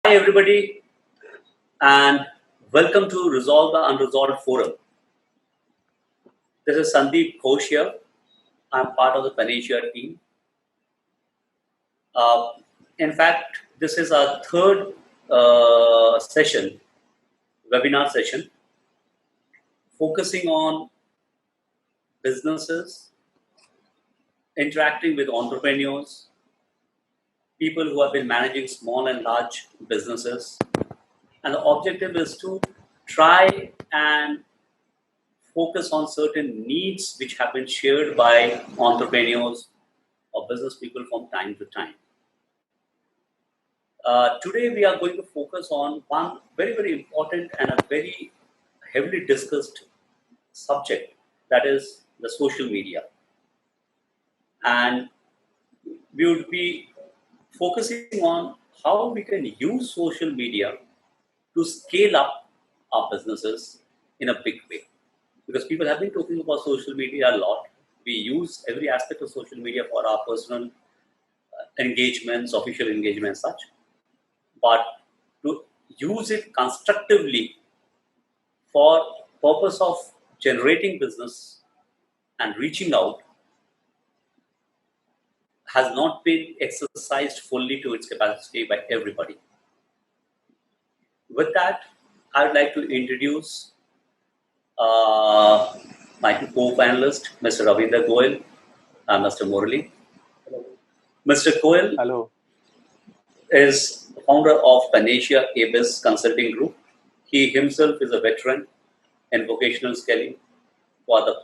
Hi, everybody, and welcome to Resolve the Unresolved Forum. This is Sandeep Ghosh here. I'm part of the Panacea team. Uh, in fact, this is our third webinar session, focusing on businesses, interacting with entrepreneurs, people who have been managing small and large businesses. And the objective is to try and focus on certain needs which have been shared by entrepreneurs or business people from time to time. Today we are going to focus on one very, very important and a very heavily discussed subject, that is the social media. And we would be focusing on how we can use social media to scale up our businesses in a big way. Because people have been talking about social media a lot. We use every aspect of social media for our personal engagements, official engagements, such. But to use it constructively for purpose of generating business and reaching out has not been exercised fully to its capacity by everybody. With that, I would like to introduce my two co-panelists, Mr. Ravinder Goyal and Mr. Murali. Mr. Goyal Hello. is founder of Panacea eBiz Consulting Group. He himself is a veteran in vocational skilling for the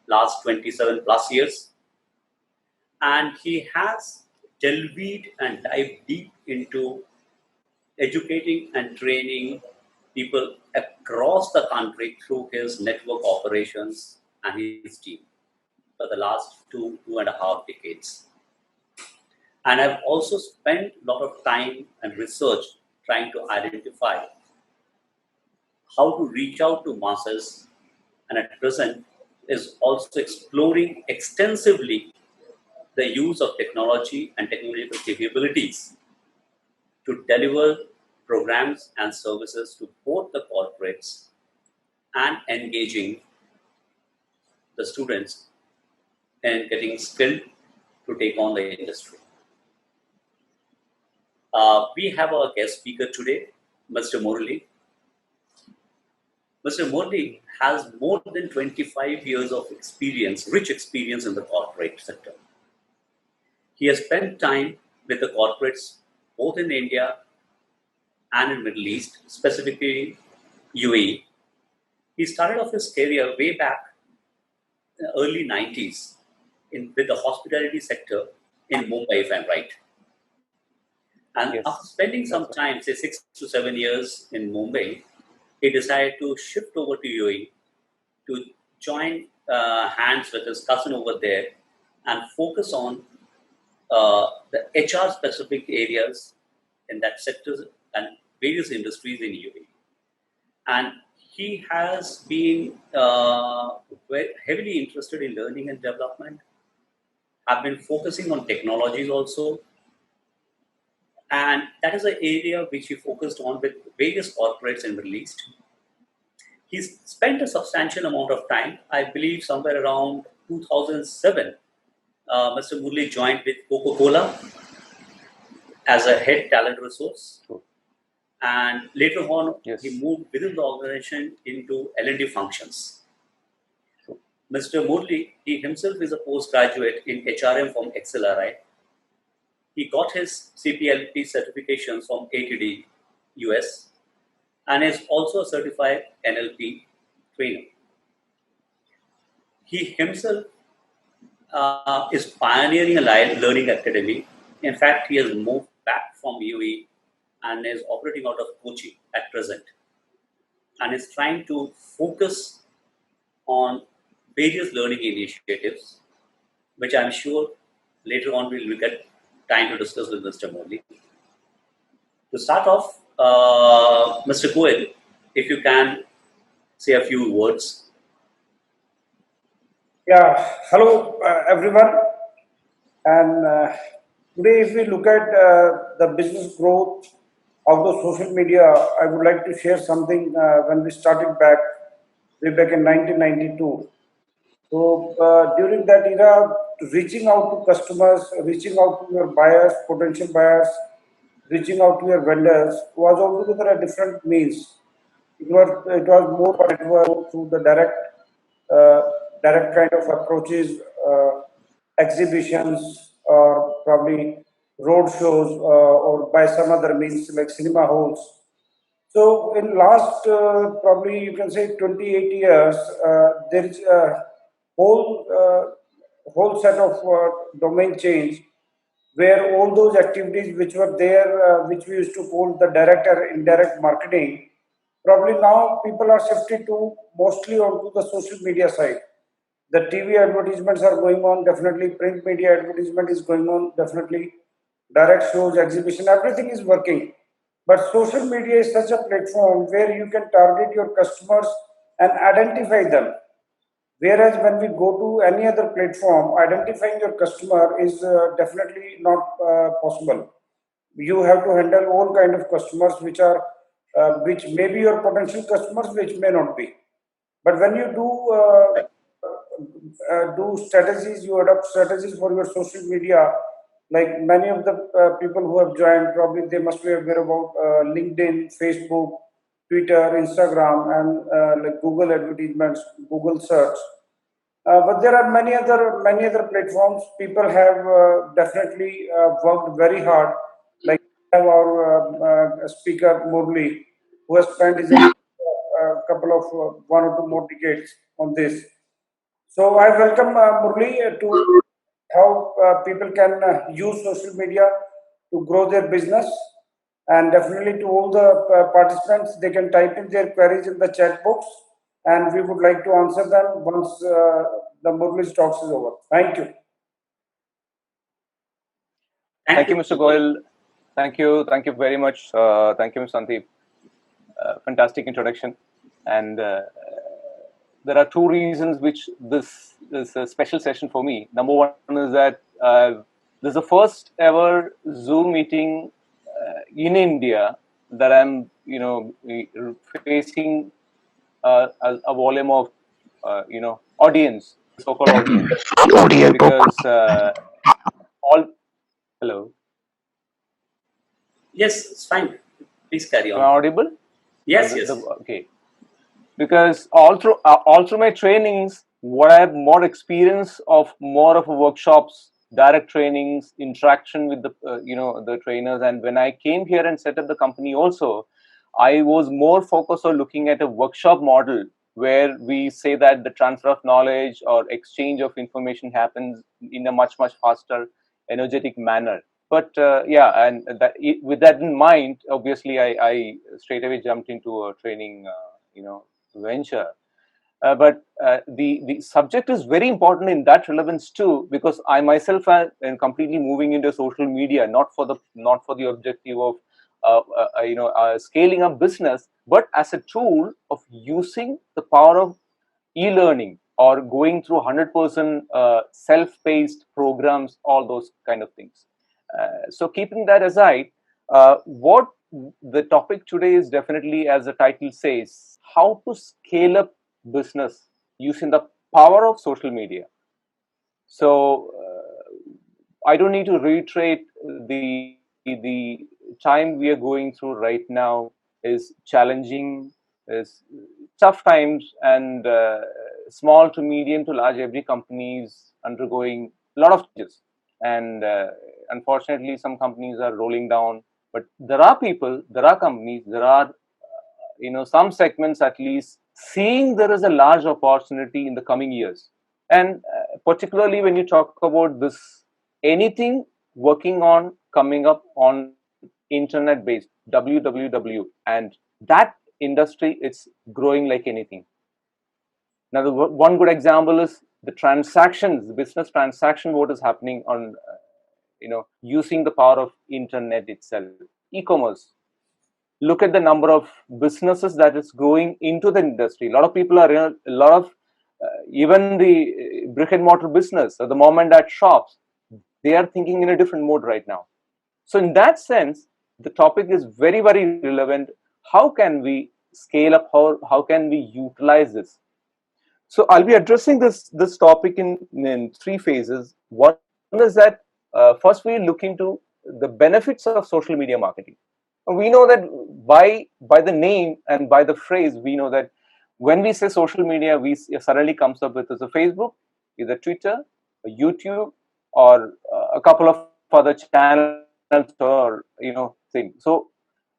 last 27 plus years. And he has delved and dived deep into educating and training people across the country through his network operations and his team for the last 2.5 decades. And I've also spent a lot of time and research trying to identify how to reach out to masses, and at present is also exploring extensively the use of technology and technological capabilities to deliver programs and services to both the corporates and engaging the students and getting skilled to take on the industry. We have our guest speaker today, Mr. Murali. Mr. Murali has more than 25 years of experience, rich experience in the corporate sector. He has spent time with the corporates both in India and in Middle East, specifically UAE. He started off his career way back in the early 90s with the hospitality sector in Mumbai, if I'm right. And Yes. after spending some time, say 6 to 7 years in Mumbai, he decided to shift over to UAE to join hands with his cousin over there and focus on the HR specific areas in that sector and various industries in UAE. And he has been very heavily interested in learning and development. I've been focusing on technologies also. And that is an area which he focused on with various corporates in the Middle East. He's spent a substantial amount of time, I believe somewhere around 2007. Mr. Murali joined with Coca-Cola as a head talent resource. And later on, Yes. he moved within the organization into L&D functions. Mr. Murali, he himself is a postgraduate in HRM from XLRI. He got his CPLP certifications from ATD US and is also a certified NLP trainer. He himself is pioneering a learning academy. In fact, he has moved back from UAE and is operating out of Kochi at present and is trying to focus on various learning initiatives, which I'm sure later on we'll get time to discuss with Mr. Murali. To start off, Mr. Goyal, if you can say a few words. Yeah, hello everyone. And today, if we look at the business growth out of social media, I would like to share something when we started back way back in 1992. So during that era, reaching out to customers, reaching out to your buyers, potential buyers, reaching out to your vendors was altogether a different means. It was more network through the uh, direct kind of approaches, exhibitions, or probably road shows, or by some other means like cinema halls. So in last probably you can say 28 years, there is a whole set of domain change where all those activities which were there, which we used to call the direct or indirect marketing, probably now people are shifted to mostly onto the social media side. The TV advertisements are going on, definitely. Print media advertisement is going on, definitely. Direct shows, exhibition, everything is working. But social media is such a platform where you can target your customers and identify them. Whereas when we go to any other platform, identifying your customer is definitely not possible. You have to handle all kind of customers which may be your potential customers, which may not be. But when you Right. do strategies, you adopt strategies for your social media. Like many of the people who have joined, probably they must be aware about LinkedIn, Facebook, Twitter, Instagram, and like Google advertisements, Google search. But there are many other platforms. People have definitely worked very hard. Like we have our speaker Murli, who has spent his couple of 1 or 2 more decades on this. So I welcome Murli to how people can use social media to grow their business, and definitely to all the participants, they can type in their queries in the chat box, and we would like to answer them once the Murli's talks is over. Thank you. Thank Thank you, you, Mr. Mr. Goyal. Goyal. Thank you very much. Thank you, Ms. Sandeep. Fantastic introduction. And there are two reasons which this is a special session for me. Number one is that this is the first ever Zoom meeting in India that I'm, facing a volume of, audience, so-called audience, because all. Hello, Yes, it's fine. Please carry am I on. audible? Yes, yes. Okay, because all through my trainings, what I have more experience of more of workshops, direct trainings, interaction with the the trainers. And when I came here and set up the company also, I was more focused on looking at a workshop model where we say that the transfer of knowledge or exchange of information happens in a much faster, energetic manner. But and with that in mind, obviously I straight away jumped into a training venture. But the subject is very important in that relevance too, because I myself am completely moving into social media, not for the objective of scaling up business, but as a tool of using the power of e-learning or going through 100% self-paced programs, all those kind of things. So keeping that aside, what the topic today is definitely, as the title says, how to scale up business using the power of social media. So I don't need to reiterate the time we are going through right now is challenging, is tough times, and small to medium to large, every company is undergoing a lot of changes. And unfortunately, some companies are rolling down. But there are people, there are companies, there are some segments at least seeing there is a large opportunity in the coming years. And particularly when you talk about this, anything working on coming up on internet based www, and that industry, it's growing like anything. Now one good example is the transactions, the business transaction, what is happening on using the power of internet itself, e-commerce. Look at the number of businesses that is growing into the industry. A lot of people are in a lot of even the brick and mortar business or the mom and dad shops, they are thinking in a different mode right now. So in that sense, the topic is very, very relevant. How can we scale up? How can we utilize this? So I'll be addressing this topic in three phases. One is that first we look into the benefits of social media marketing. We know that by the name and by the phrase, we know that when we say social media, we suddenly comes up with a Facebook, either Twitter, a YouTube, or a couple of other channels, or things. So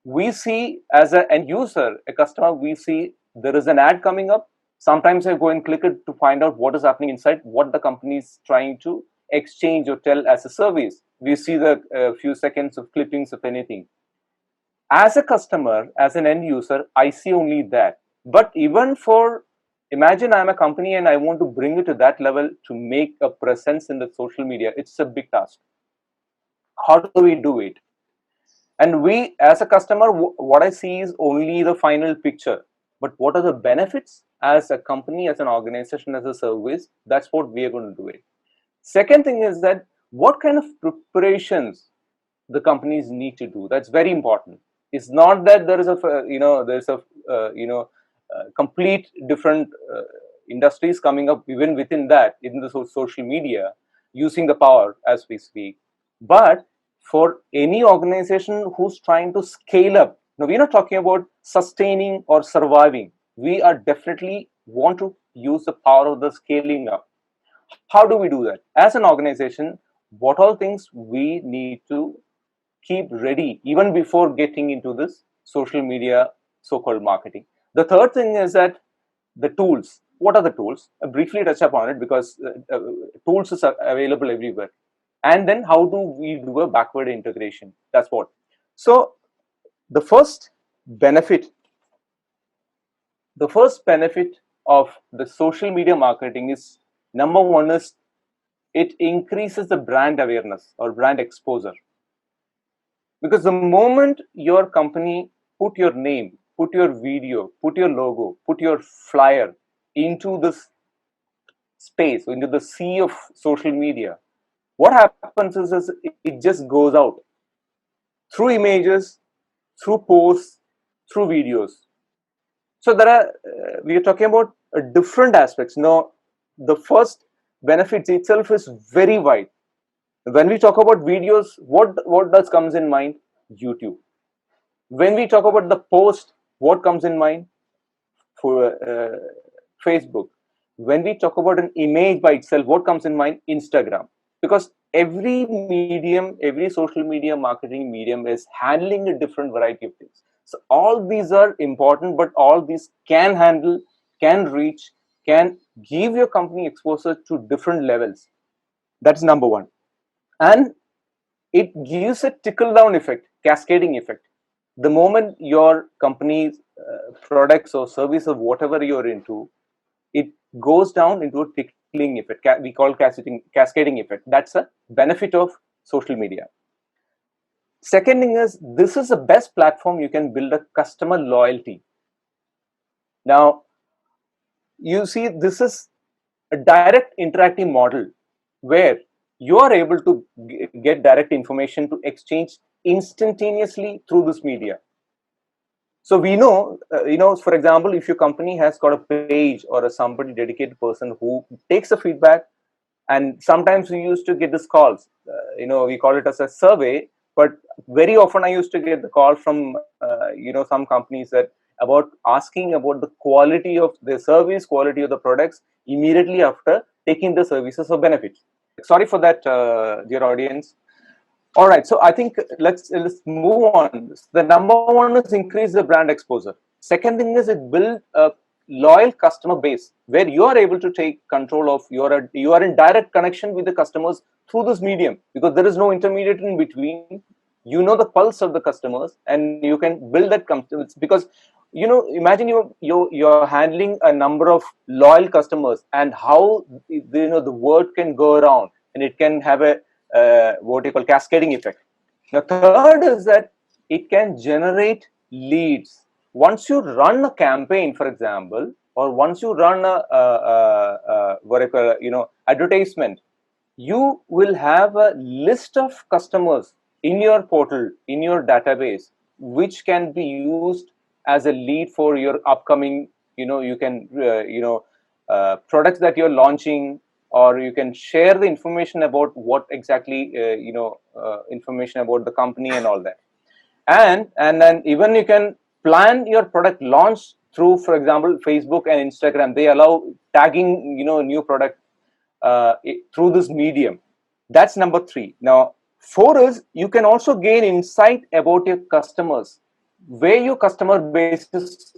we see as an end user, a customer, we see there is an ad coming up. Sometimes I go and click it to find out what is happening inside, what the company is trying to exchange or tell as a service. We see the few seconds of clippings of anything. As a customer, as an end user, I see only that. But even for, imagine I'm a company and I want to bring it to that level to make a presence in the social media. It's a big task. How do we do it? And we, as a customer, what I see is only the final picture. But what are the benefits as a company, as an organization, as a service? That's what we are going to do it. Second thing is that what kind of preparations the companies need to do. That's very important. It's not that there is a complete different industries coming up even within that, in the social media, using the power as we speak. But for any organization who's trying to scale up, now we're not talking about sustaining or surviving. We are definitely want to use the power of the scaling up. How do we do that? As an organization, what all things we need to keep ready even before getting into this social media so-called marketing? The third thing is that the tools. What are the tools? I briefly touch upon it because tools is available everywhere. And then how do we do a backward integration? That's what. So the first benefit of the social media marketing is, number one is, it increases the brand awareness or brand exposure. Because the moment your company put your name, put your video, put your logo, put your flyer into this space, into the sea of social media, what happens is it just goes out through images, through posts, through videos. So there are we are talking about different aspects. Now, the first benefits itself is very wide. When we talk about videos, what does comes in mind? YouTube. When we talk about the post, what comes in mind? For Facebook. When we talk about an image by itself, what comes in mind? Instagram. Because every medium, every social media marketing medium is handling a different variety of things. So all these are important, but all these can handle, can reach, can give your company exposure to different levels. That's number one. And it gives a trickle down effect, cascading effect. The moment your company's products or service or whatever you're into, it goes down into a trickling effect. We call cascading effect. That's a benefit of social media. Second thing is, this is the best platform you can build a customer loyalty. Now, you see, this is a direct interactive model where you are able to get direct information to exchange instantaneously through this media. So we know, for example, if your company has got a page or somebody dedicated person who takes the feedback, and sometimes we used to get these calls, we call it as a survey, but very often I used to get the call from, some companies that about asking about the quality of the service, quality of the products immediately after taking the services or benefits. Sorry for that, dear audience. All right, so I think let's move on. The number one is increase the brand exposure. Second thing is it build a loyal customer base where you are able to take control of you are in direct connection with the customers through this medium, because there is no intermediate in between. You know the pulse of the customers and you can build that because imagine you're handling a number of loyal customers, and how the word can go around and it can have a what you call cascading effect. The third is that it can generate leads. Once you run a campaign, for example, or once you run advertisement, you will have a list of customers in your portal, in your database, which can be used as a lead for your upcoming, you can, products that you're launching, or you can share the information about what exactly, information about the company and all that. And then even you can plan your product launch through, for example, Facebook and Instagram. They allow tagging, new product through this medium. That's number 3. Now 4 is you can also gain insight about your customers, where your customer base is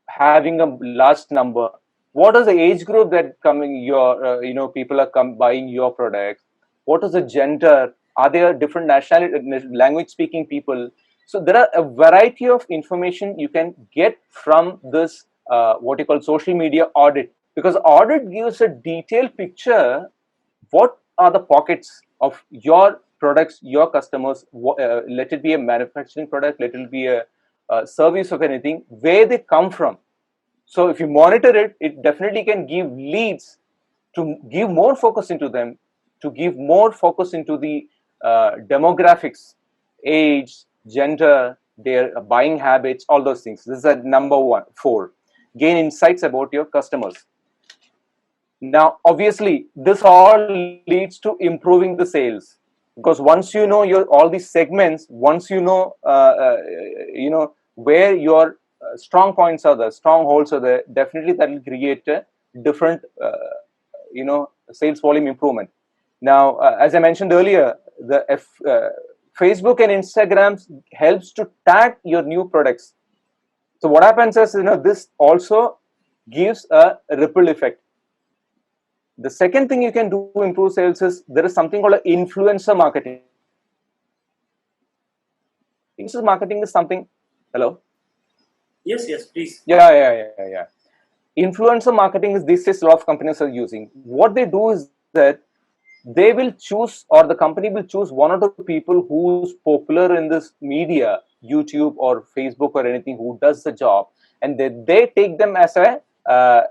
having a large number. What is the age group that coming your people are buying your products? What is the gender? Are there different nationality, language speaking people? So there are a variety of information you can get from this what you call social media audit, because audit gives a detailed picture. What are the pockets of your products, your customers? Let it be a manufacturing product, let it be a service of anything, where they come from. So if you monitor it, it definitely can give leads to give more focus into them, to give more focus into the demographics, age, gender, their buying habits, all those things. This is a number 4. Gain insights about your customers. Now, obviously, this all leads to improving the sales, because once you know your all these segments, once you know where your strong points are, the strongholds are there, definitely that will create a different sales volume improvement. Now, as I mentioned earlier, the Facebook and Instagram helps to tag your new products. So what happens is, this also gives a ripple effect. The second thing you can do to improve sales is there is something called influencer marketing. Influencer marketing is something. Hello. Yes, please. Yeah. Influencer marketing is these days a lot of companies are using. What they do is that they will choose, or the company will choose one of the people who's popular in this media, YouTube or Facebook or anything, who does the job, and they take them as a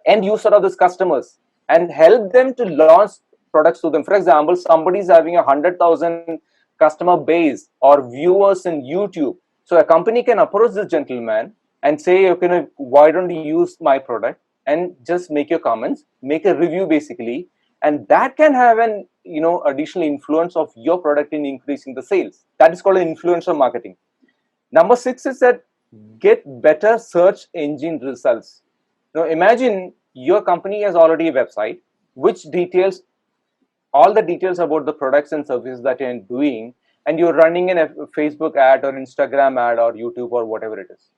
end user of these customers and help them to launch products to them. For example, somebody is having 100,000 customer base or viewers in YouTube. So a company can approach this gentleman and say, okay, why don't you use my product and just make your comments, make a review basically, and that can have an additional influence of your product in increasing the sales. That is called influencer marketing. Number 6 is that get better search engine results. Now imagine your company has already a website which details all the details about the products and services that you're doing, and you're running a Facebook ad or Instagram ad or YouTube or whatever it is.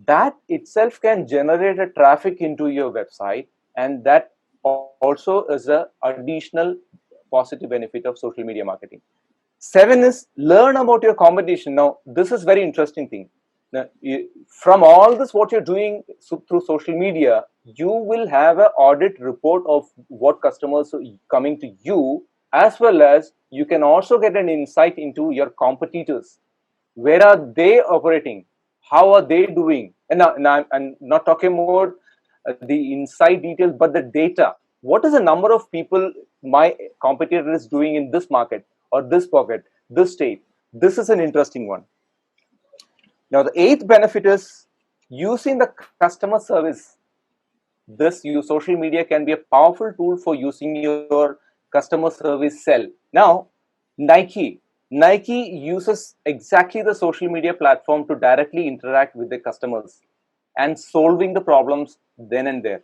That itself can generate a traffic into your website, and that also is an additional positive benefit of social media marketing. 7 is learn about your competition. Now, this is very interesting thing. Now, from all this, what you're doing through social media, you will have an audit report of what customers are coming to you, as well as you can also get an insight into your competitors. Where are they operating? How are they doing? And now I'm not talking about the inside details, but the data. What is the number of people my competitor is doing in this market or this pocket, this state? This is an interesting one. Now, the 8th benefit is using the customer service. Social media can be a powerful tool for using your customer service cell. Now, Nike uses exactly the social media platform to directly interact with their customers and solving the problems then and there.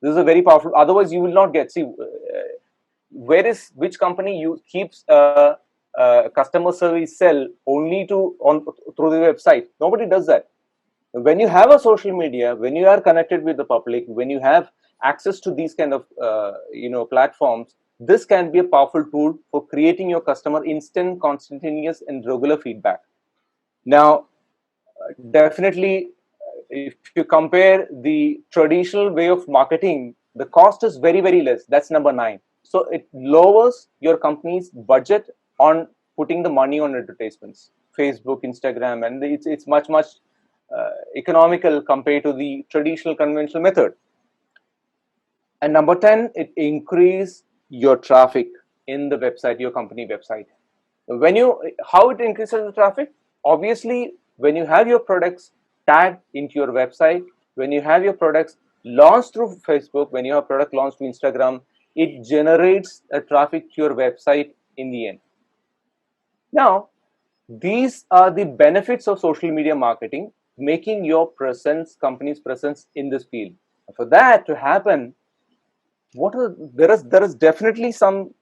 This is a very powerful. Otherwise, you will not get. See, which company keeps a customer service cell only through the website? Nobody does that. When you have a social media, when you are connected with the public, when you have access to these kind of platforms, this can be a powerful tool for creating your customer instant, continuous, and regular feedback. Now, definitely, if you compare the traditional way of marketing, the cost is very, very less. That's number 9. So it lowers your company's budget on putting the money on advertisements, Facebook, Instagram, and it's much economical compared to the traditional conventional method. And number 10, it increases your traffic in the website, your company website. How it increases the traffic? Obviously, when you have your products tagged into your website, when you have your products launched through Facebook, when you have product launched to Instagram, it generates a traffic to your website in the end. Now, these are the benefits of social media marketing, making your company's presence in this field. For that to happen, there is definitely some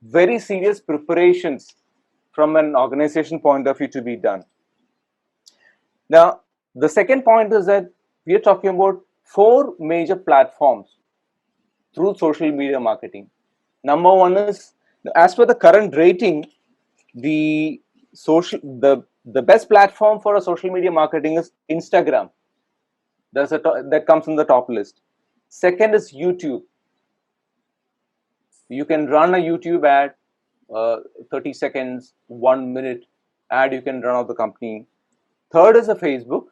very serious preparations from an organization point of view to be done. Now, the second point is that we are talking about 4 major platforms through social media marketing. Number one is, as per the current rating, the best platform for a social media marketing is Instagram. That comes in the top list. Second is YouTube. You can run a YouTube ad, 30 seconds, 1 minute ad you can run out the company. Third is a Facebook,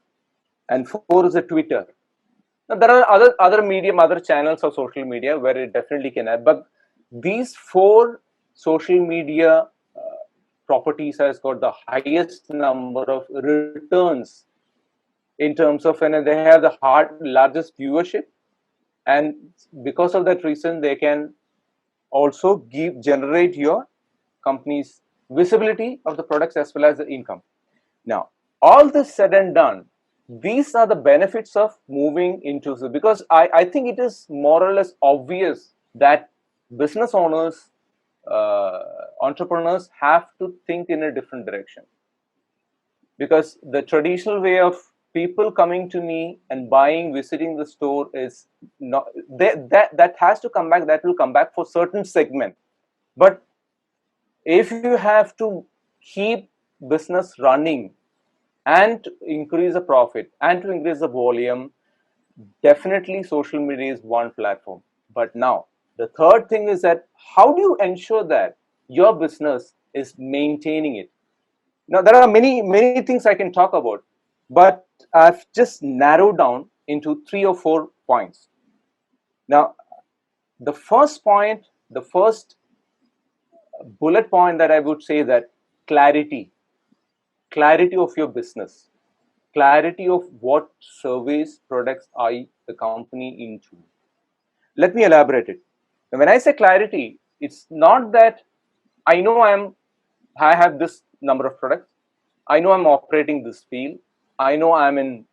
and 4 is a Twitter. Now, there are other channels of social media where it definitely can add, but these 4 social media properties has got the highest number of returns in terms of, and they have the largest viewership, and because of that reason, they can also generate your company's visibility of the products as well as the income. Now, all this said and done, these are the benefits of moving into the, because I think it is more or less obvious that business owners, entrepreneurs have to think in a different direction, because the traditional way of people coming to me and buying, visiting the store is not that has to come back. That will come back for certain segment, but if you have to keep business running and to increase the profit and to increase the volume, definitely social media is one platform. But now the third thing is that how do you ensure that your business is maintaining it? Now, there are many things I can talk about, but I've just narrowed down into 3 or 4 points. Now, the first bullet point that I would say, that clarity of your business, clarity of what service products are the company into. Let me elaborate it. When I say clarity, it's not that I know I have this number of products, I know I'm operating this field, I know I'm in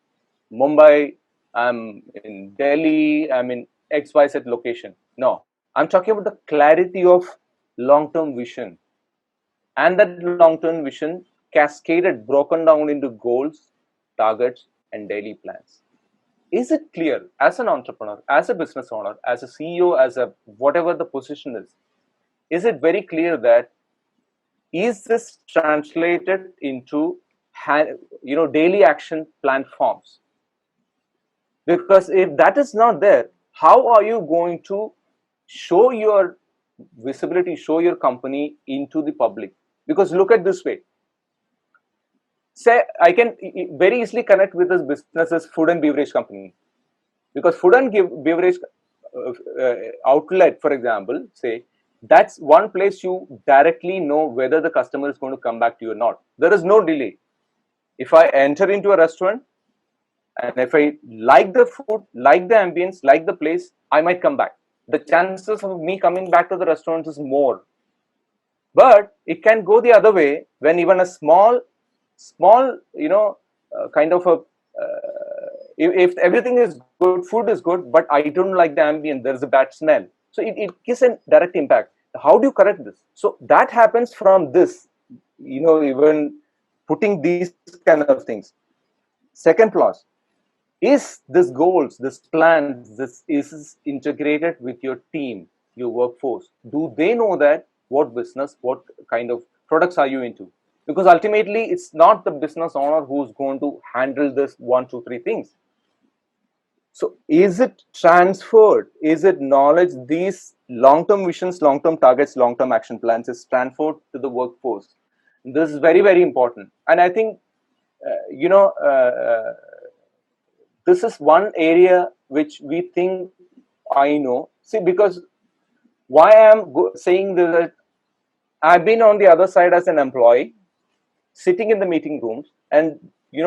Mumbai, I'm in Delhi, I'm in XYZ location. No, I'm talking about the clarity of long-term vision, and that long-term vision cascaded, broken down into goals, targets, and daily plans. Is it clear as an entrepreneur, as a business owner, as a CEO, as a whatever the position is? Is it very clear that is this translated into daily action plan forms? Because if that is not there, how are you going to show your visibility, show your company into the public? Because look at this way. Say, I can very easily connect with this business as food and beverage company, because food and beverage outlet, for example, say, that's one place you directly know whether the customer is going to come back to you or not. There is no delay. If I enter into a restaurant and if I like the food, like the ambience, like the place, I might come back. The chances of me coming back to the restaurant is more. But it can go the other way, when even a small, kind of a, if everything is good, food is good, but I don't like the ambient, there's a bad smell. So it gives a direct impact. How do you correct this? So that happens from this, even putting these kind of things. Second clause, is this goals, this plan, this is integrated with your team, your workforce? Do they know that what business, what kind of products are you into? Because ultimately, it's not the business owner who's going to handle this 1, 2, 3 things. So is it transferred? Is it knowledge? These long-term visions, long-term targets, long-term action plans is transferred to the workforce. This is very, very important. And I think, this is one area which we think I know. See, because why I'm saying that I've been on the other side as an employee, sitting in the meeting rooms and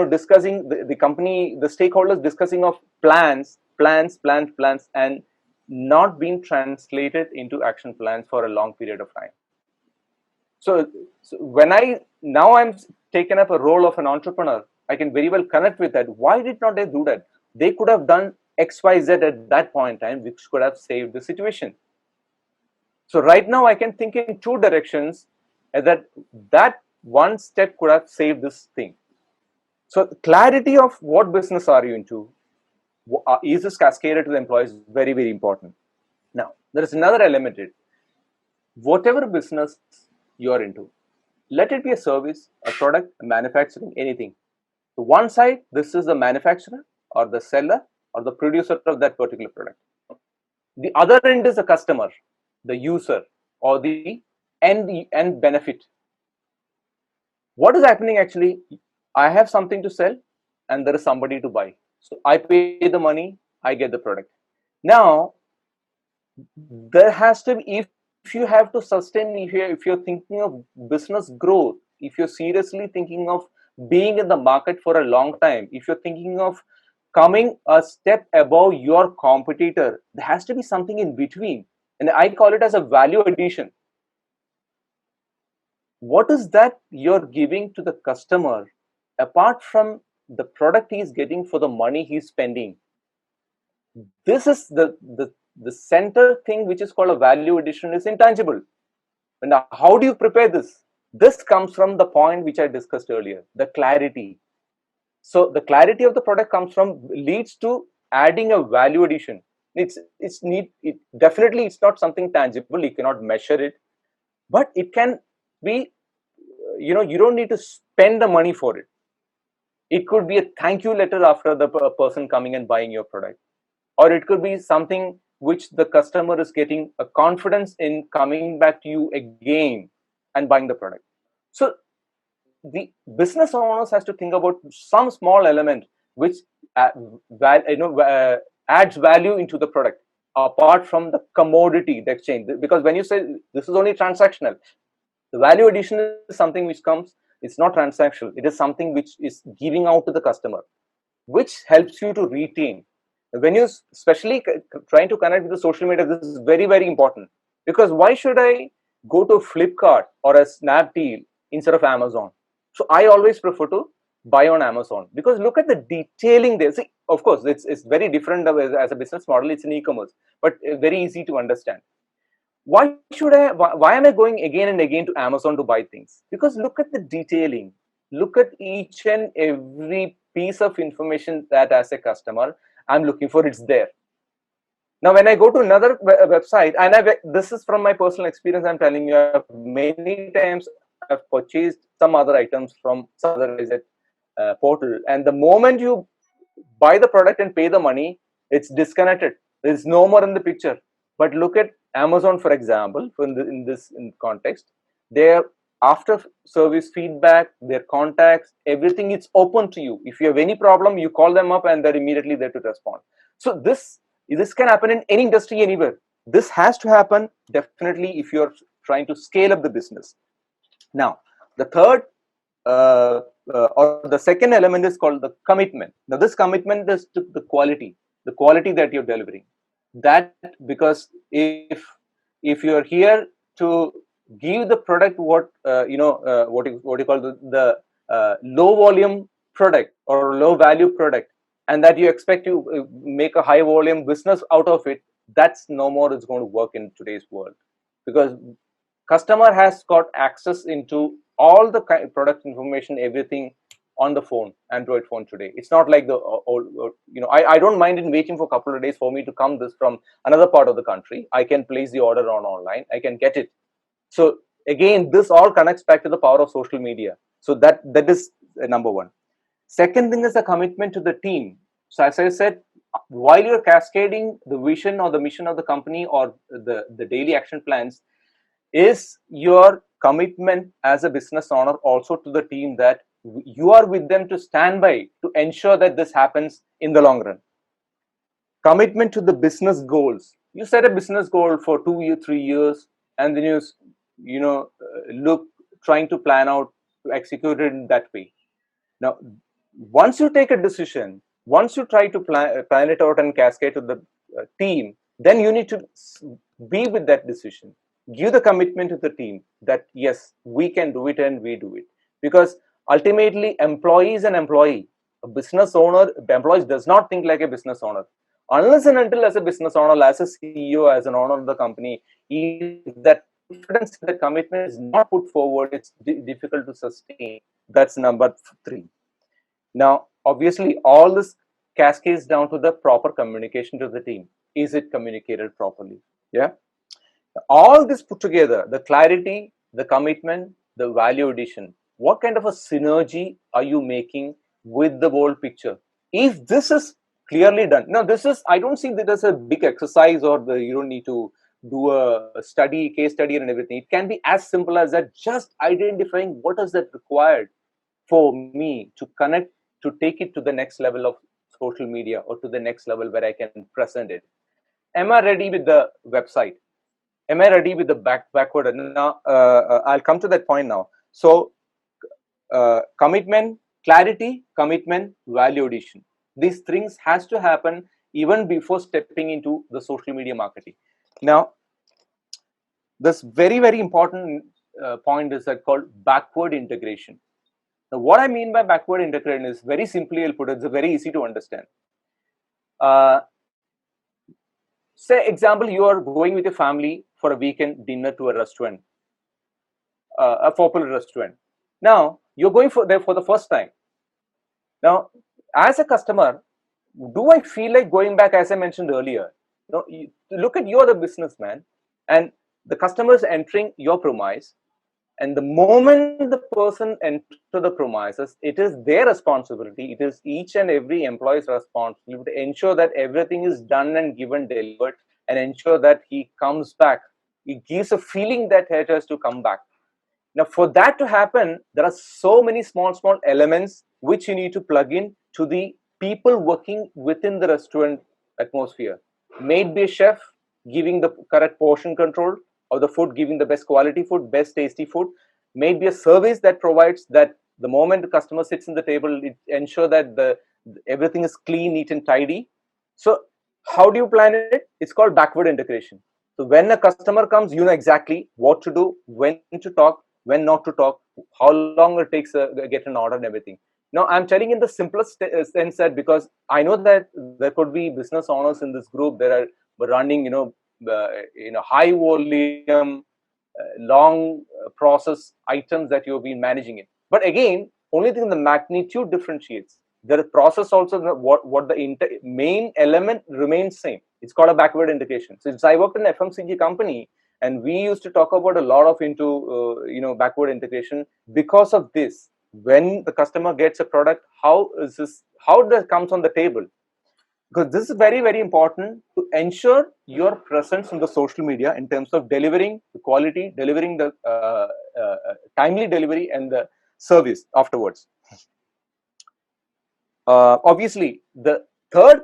discussing the company, the stakeholders discussing of plans, and not being translated into action plans for a long period of time. So when I'm taken up a role of an entrepreneur, I can very well connect with that. Why did not they do that? They could have done XYZ at that point in time, which could have saved the situation. So right now I can think in two directions, that one step could have saved this thing. So clarity of what business are you into, is this cascaded to the employees, very, very important. Now, there is another element. Whatever business you are into, let it be a service, a product, a manufacturing, anything. To one side, this is the manufacturer or the seller or the producer of that particular product. The other end is the customer, the user, or the end benefit. What is happening actually? I have something to sell and there is somebody to buy. So I pay the money, I get the product. Now, there has to be, if you have to sustain, if you're thinking of business growth, if you're seriously thinking of being in the market for a long time, if you're thinking of coming a step above your competitor, there has to be something in between. And I call it as a value addition. What is that you're giving to the customer apart from the product he's getting for the money he's spending? This is the center thing, which is called a value addition, is intangible. And how do you prepare this? This comes from the point which I discussed earlier, the clarity. So the clarity of the product leads to adding a value addition. Definitely it's not something tangible, you cannot measure it, but it can be, you don't need to spend the money for it. It could be a thank you letter after the person coming and buying your product, or it could be something which the customer is getting a confidence in coming back to you again and buying the product. So the business owners has to think about some small element which adds value into the product apart from the commodity, the exchange. Because when you say this is only transactional, the value addition is something which comes, it's not transactional, it is something which is giving out to the customer, which helps you to retain. When you especially trying to connect with the social media, this is very, very important. Because why should I go to Flipkart or a Snapdeal instead of Amazon? So I always prefer to buy on Amazon, because look at the detailing there. See, of course, it's very different as a business model. It's an e-commerce, but very easy to understand. Why am I going again and again to Amazon to buy things? Because look at the detailing. Look at each and every piece of information that as a customer I'm looking for, it's there. Now, when I go to another website, and this is from my personal experience, I'm telling you, many times I've purchased some other items from some other portal, and the moment you buy the product and pay the money, it's disconnected. There's no more in the picture. But look at Amazon, for example, in this context, their after service feedback, their contacts, everything is open to you. If you have any problem, you call them up and they're immediately there to respond. So this can happen in any industry, anywhere. This has to happen definitely if you're trying to scale up the business. Now, the third or the second element is called the commitment. Now, this commitment is to the quality that you're delivering. That, because if you're here to give the product what you call the low volume product or low value product, and that you expect to make a high volume business out of it, that's no more is going to work in today's world, because customer has got access into all the product information, everything on the phone, Android phone today. It's not like the old, I don't mind in waiting for a couple of days for me to come this from another part of the country. I can place the order online, I can get it. So again, this all connects back to the power of social media. So that is number one. Second thing is the commitment to the team. So as I said, while you're cascading the vision or the mission of the company or the daily action plans, is your commitment as a business owner also to the team, that you are with them to stand by to ensure that this happens in the long run. Commitment to the business goals. You set a business goal for 2 years, 3 years, and then you trying to plan out to execute it in that way. Now, once you take a decision, once you try to plan it out and cascade to the team, then you need to be with that decision. Give the commitment to the team that yes, we can do it and we do it. Because ultimately, employee is an employee. A business owner, employees does not think like a business owner. Unless and until as a business owner, as a CEO, as an owner of the company, if that confidence, the commitment is not put forward, it's difficult to sustain. That's number 3. Now, obviously, all this cascades down to the proper communication to the team. Is it communicated properly? Yeah. All this put together, the clarity, the commitment, the value addition. What kind of a synergy are you making with the whole picture? If this is clearly done, now this is, I don't see that as a big exercise or you don't need to do a study, case study and everything. It can be as simple as that, just identifying what is that required for me to connect, to take it to the next level of social media or to the next level where I can present it. Am I ready with the website? Am I ready with the backward? Now, I'll come to that point now. So, commitment, clarity, commitment, value addition. These things has to happen even before stepping into the social media marketing. Now, this very, very important point is that called backward integration. Now, what I mean by backward integration is very simply, I'll put it, it's very easy to understand. Say, example, you are going with your family for a weekend dinner to a restaurant, a popular restaurant. Now, you're going there for the first time. Now, as a customer, do I feel like going back, as I mentioned earlier? Look at, you're the businessman, and the customer is entering your premise. And the moment the person enters the premises, it is their responsibility. It is each and every employee's responsibility to ensure that everything is done and given, delivered, and ensure that he comes back. It gives a feeling that he has to come back. Now, for that to happen, there are so many small elements which you need to plug in to the people working within the restaurant atmosphere. May it be a chef giving the correct portion control of the food, giving the best quality food, best tasty food. May it be a service that provides that the moment the customer sits in the table, it ensure that everything is clean, neat and tidy. So how do you plan it? It's called backward integration. So when a customer comes, you know exactly what to do, when to talk, when not to talk, how long it takes to get an order and everything. Now, I'm telling in the simplest sense that because I know that there could be business owners in this group that are running, high volume, long process items that you've been managing it. But again, only thing the magnitude differentiates. The process also, what the main element remains same. It's called a backward integration. Since I worked in an FMCG company, and we used to talk about a lot of into backward integration because of this. When the customer gets a product, how that comes on the table? Because this is very, very important to ensure your presence on the social media in terms of delivering the quality, delivering the timely delivery and the service afterwards. Obviously, the third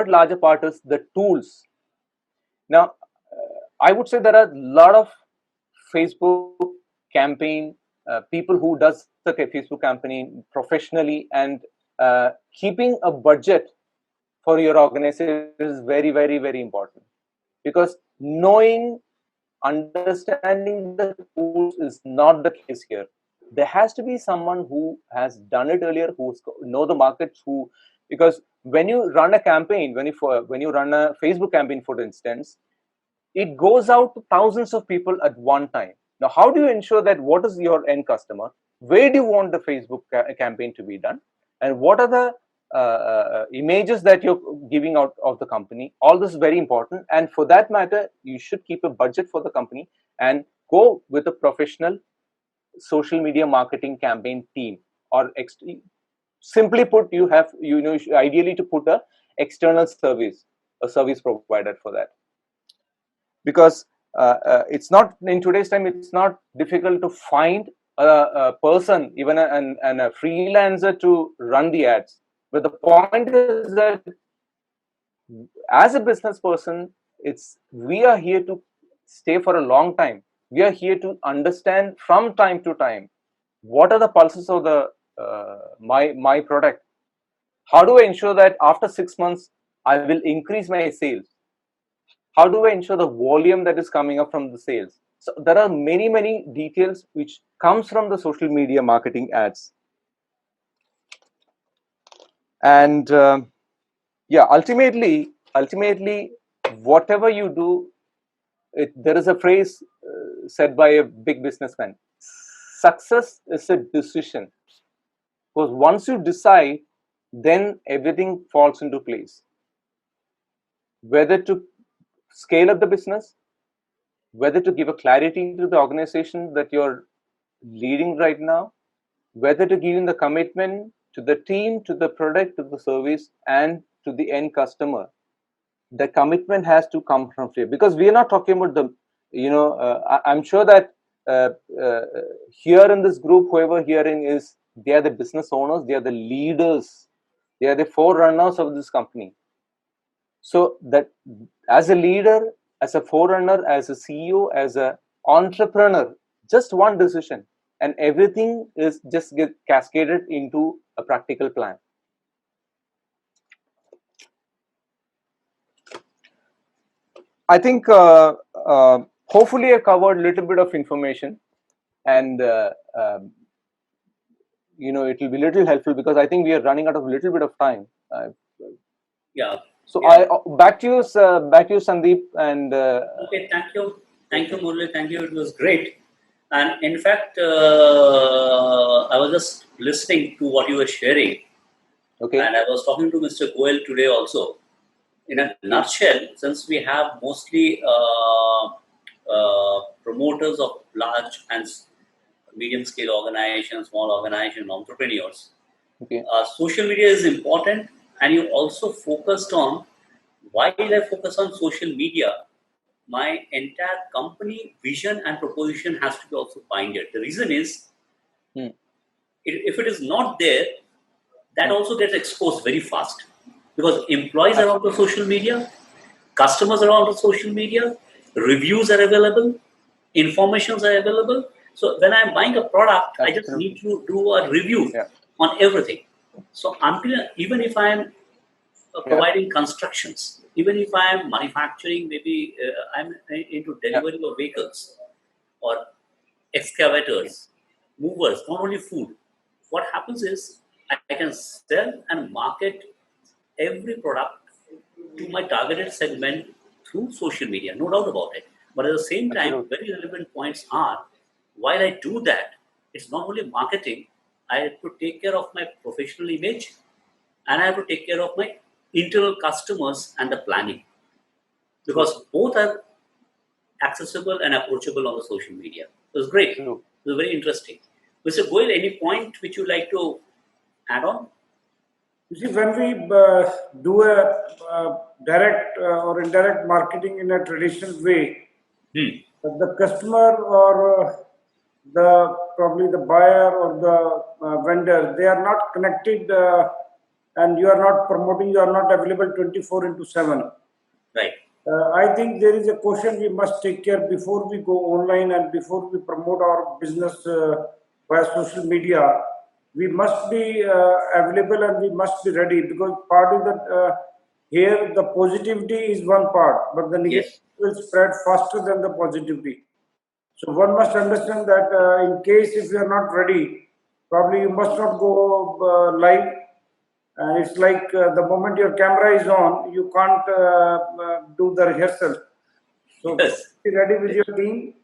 larger part is the tools. Now, I would say there are a lot of Facebook campaign people who does the Facebook campaign professionally, and keeping a budget for your organization is very, very, very important, because knowing, understanding the tools is not the case here. There has to be someone who has done it earlier, who know the markets, because when you run a campaign, when you run a Facebook campaign, for instance, it goes out to thousands of people at one time. Now, how do you ensure that what is your end customer? Where do you want the Facebook campaign to be done? And what are the images that you're giving out of the company? All this is very important. And for that matter, you should keep a budget for the company and go with a professional social media marketing campaign team. Or simply put, you ideally to put a external service, a service provider for that. Because it's not, in today's time, it's not difficult to find a person, even a freelancer to run the ads. But the point is that as a business person, we are here to stay for a long time. We are here to understand from time to time what are the pulses of the my product. How do I ensure that after 6 months I will increase my sales? How do I ensure the volume that is coming up from the sales? So there are many details which comes from the social media marketing ads. And yeah, ultimately, whatever you do, there is a phrase said by a big businessman: success is a decision. Because once you decide, then everything falls into place. Whether to scale up the business, whether to give a clarity to the organization that you're leading right now, whether to give in the commitment to the team, to the product, to the service, and to the end customer. The commitment has to come from here, because we are not talking about the, I'm sure that here in this group, whoever hearing is, they are the business owners, they are the leaders, they are the forerunners of this company. So that as a leader, as a forerunner, as a CEO, as an entrepreneur, just one decision and everything is just get cascaded into a practical plan. I think hopefully I covered a little bit of information, and it will be little helpful, because I think we are running out of a little bit of time. Yeah. So Yeah. Back to you, Sandeep. And Okay, thank you, Murli. Thank you. It was great. And in fact, I was just listening to what you were sharing, okay, and I was talking to Mr. Goel today also. In a nutshell, since we have mostly promoters of large and medium scale organizations, small organizations, entrepreneurs, okay, social media is important, and you also focused on why I focus on social media. My entire company vision and proposition has to be also binded. The reason is, if it is not there, that also gets exposed very fast, because employees are on the social media, customers are on the social media, reviews are available, informations are available. So when I'm buying a product, I just Absolutely. need to do a review Yeah. on everything. So even if I'm providing constructions, even if I'm manufacturing, maybe I'm into delivery of vehicles or excavators, movers, not only food. What happens is I can sell and market every product to my targeted segment through social media, no doubt about it. But at the same time, Absolutely. very relevant points are, while I do that, it's not only marketing, I have to take care of my professional image, and I have to take care of my internal customers and the planning, because both are accessible and approachable on the social media. It was great. True. It was very interesting. Mr. Goel, any point which you like to add on? You see, when we do a direct or indirect marketing in a traditional way, the customer or the probably the buyer or the vendor, they are not connected, and you are not promoting, you are not available 24 into 7. Right. I think there is a question we must take care before we go online and before we promote our business via social media. We must be available and we must be ready, because part of that here the positivity is one part, but the negativity Yes. will spread faster than the positivity. So one must understand that in case if you are not ready, probably you must not go live. It's like the moment your camera is on, you can't do the rehearsal. So Yes. be ready with your team,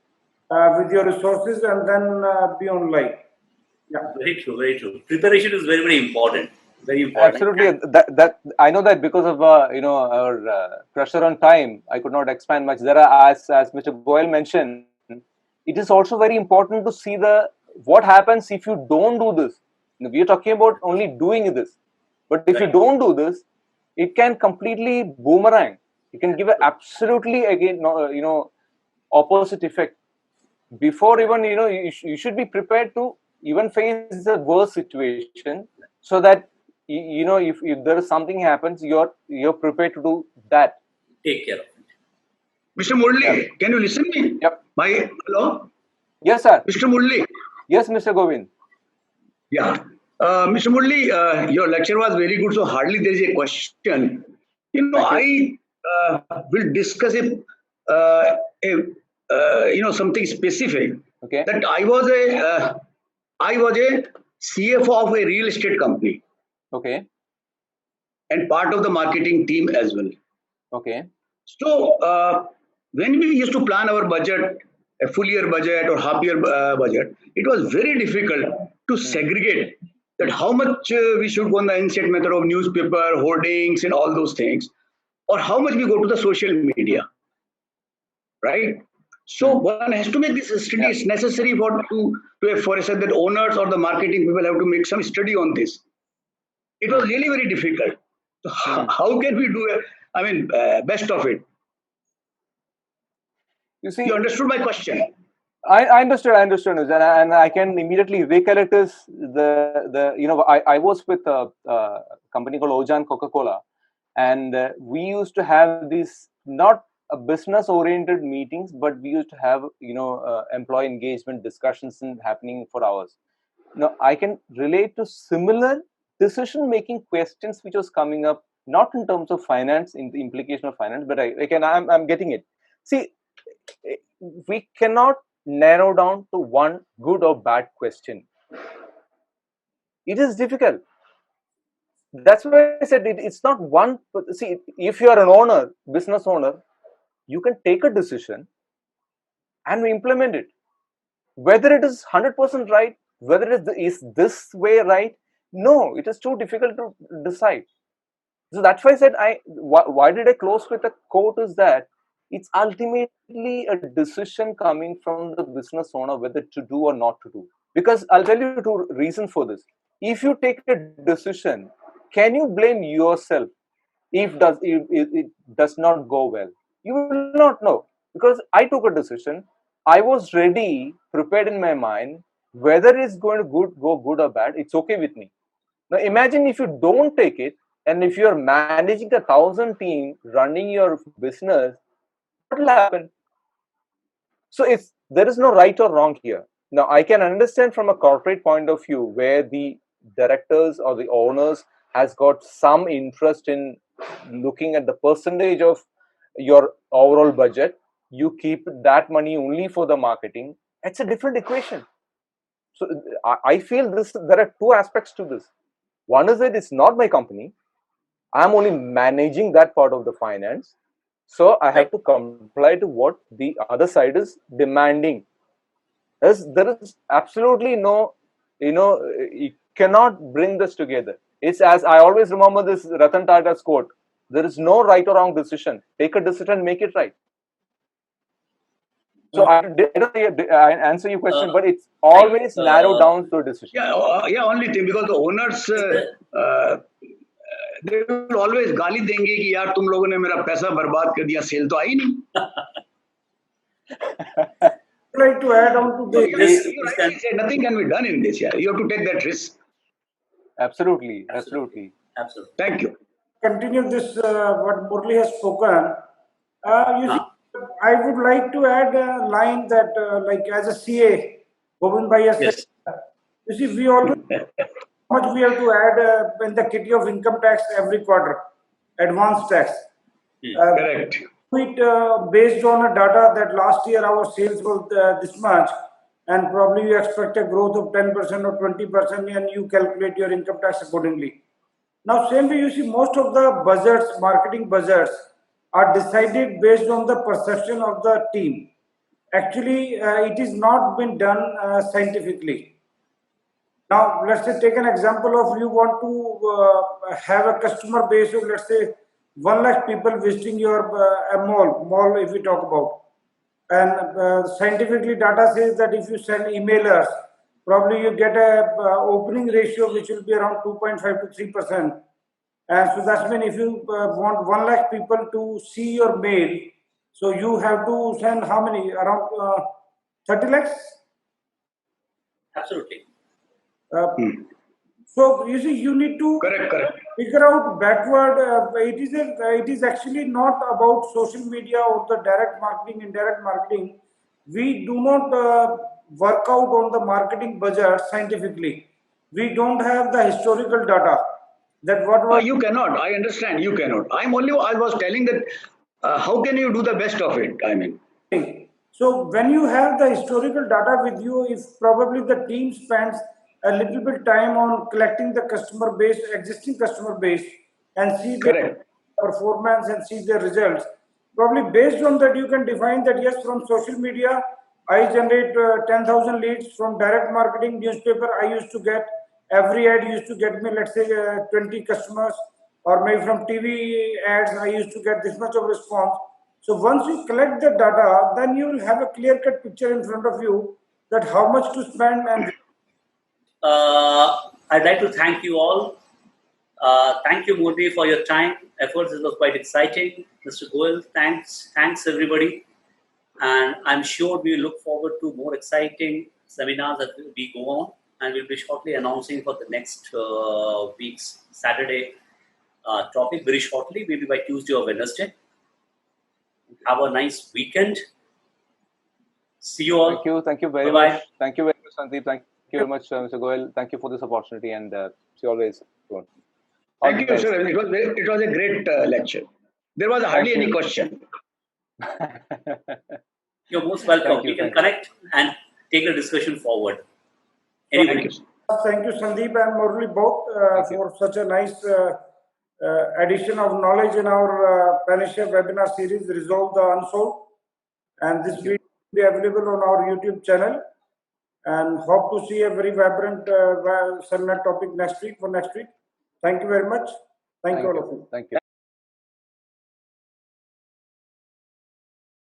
with your resources, and then be on live. Yeah. Very true. Very true. Preparation is very, very important. Very important. Absolutely. That I know that because of our pressure on time, I could not expand much. There are, as Mr. Goel mentioned, it is also very important to see what happens if you don't do this. We are talking about only doing this, but if you Right. don't do this, it can completely boomerang. It can give an absolutely again opposite effect. Before even you should be prepared to even face the worst situation, so that if there is something happens, you're prepared to do that. Take care of it. Mr. Murli, Yeah. can you listen me? Yep. Hello? Yes, sir. Mr. Murli. Yes, Mr. Govind. Yeah. Mr. Murli, your lecture was very good, so hardly there is a question. Thank you. I will discuss something specific. Okay. That I was a CFO of a real estate company Okay. and part of the marketing team as well. Okay. So when we used to plan our budget, a full year budget or half year budget, it was very difficult to segregate that how much we should go on the insert method of newspaper, hoardings, and all those things, or how much we go to the social media, right? So one has to make this study. Yeah. It's necessary for I said that owners or the marketing people have to make some study on this. It was really very difficult. So how can we do best of it? You see, You understood my question? I understood, and I can immediately recollect is I was with a company called Ojan Coca-Cola, and we used to have these not business oriented meetings, but we used to have employee engagement discussions happening for hours. Now I can relate to similar decision making questions which was coming up, not in terms of finance, in the implication of finance, but I'm getting it. See, we cannot narrow down to one good or bad question. It is difficult. That's why I said it's not one. See, if you are an owner, business owner, you can take a decision and implement it. Whether it is 100% right, whether it is this way right, no, it is too difficult to decide. So that's why I said why did I close with a quote is that it's ultimately a decision coming from the business owner whether to do or not to do. Because I'll tell you two reasons for this. If you take a decision, can you blame yourself if it does not go well? You will not know, because I took a decision. I was ready, prepared in my mind. Whether it's going to go good or bad, it's okay with me. Now imagine if you don't take it, and if you're managing 1,000 team running your business, what will happen? So there is no right or wrong here. Now I can understand from a corporate point of view where the directors or the owners has got some interest in looking at the percentage of your overall budget. You keep that money only for the marketing. It's a different equation. So I feel there are two aspects to this. One is that it's not my company. I'm only managing that part of the finance. So I have to comply to what the other side is demanding. There is absolutely no, you cannot bring this together. It's as I always remember this Ratan Tata's quote: there is no right or wrong decision. Take a decision, make it right. So I answer your question, but it's always narrowed down to a decision. Only thing, because the owners they will always गाली देंगे कि यार तुम लोगों ने मेरा पैसा बर्बाद कर दिया, सेल तो आई नहीं. Like to add on to this. Yes, you rightly said, nothing can be done in this. Yeah, you have to take that risk. Absolutely. Thank you. Continue this what Murli has spoken. You see, I would like to add a line that, like as a CA, Govind Bhai has said, you see, we always how much we have to add in the kitty of income tax every quarter, advance tax. Correct. Based on a data that last year our sales was this much, and probably you expect a growth of 10% or 20%, and you calculate your income tax accordingly. Now, same way you see most of the budgets, marketing budgets, are decided based on the perception of the team. Actually, it is not been done scientifically. Now, let's say take an example of you want to have a customer base of, let's say, 1 lakh people visiting your a mall if we talk about. And scientifically data says that if you send emailers, probably you get a opening ratio which will be around 2.5 to 3%. And so that's mean if you want 1 lakh people to see your mail, so you have to send how many? Around 30 lakhs? Absolutely. So you see, you need to Correct. figure out backward. It is actually not about social media or the direct marketing, indirect marketing. We do not work out on the marketing budget scientifically. We don't have the historical data that what was. You cannot. I understand. You cannot. I was telling that how can you do the best of it? I mean, So when you have the historical data with you, if probably the team spends a little bit time on collecting the customer base, existing customer base, and see their correct. performance and see their results, probably based on that you can define that yes, from social media, I generate 10,000 leads. From direct marketing newspaper, I used to get every ad used to get me, let's say 20 customers, or maybe from TV ads, I used to get this much of response. So once you collect the data, then you will have a clear-cut picture in front of you that how much to spend and. I'd like to thank you all. Thank you, Murthy, for your time, efforts. It was quite exciting. Mr. Goel, thanks everybody. And I'm sure we look forward to more exciting seminars that we go on. And we'll be shortly announcing for the next week's Saturday topic very shortly, maybe by Tuesday or Wednesday. Have a nice weekend. See you all. Thank you very Bye-bye. much. Thank you very much, Sandeep. Thank you very much, Mr. Goel. Thank you for this opportunity, and see you always soon. Thank you, sir. It was a great lecture. There was hardly any question. You're most welcome. Thank you, We can thank you. connect and take the discussion forward. Thank Anyway, you, sir. Thank you, Sandeep and Murali, both Thank you. for such a nice addition of knowledge in our Panacea webinar series, Resolve the Unsolved. And this video will be available on our YouTube channel. And hope to see a very vibrant seminar topic next week. Thank you very much. Thank you all of you. Thank you.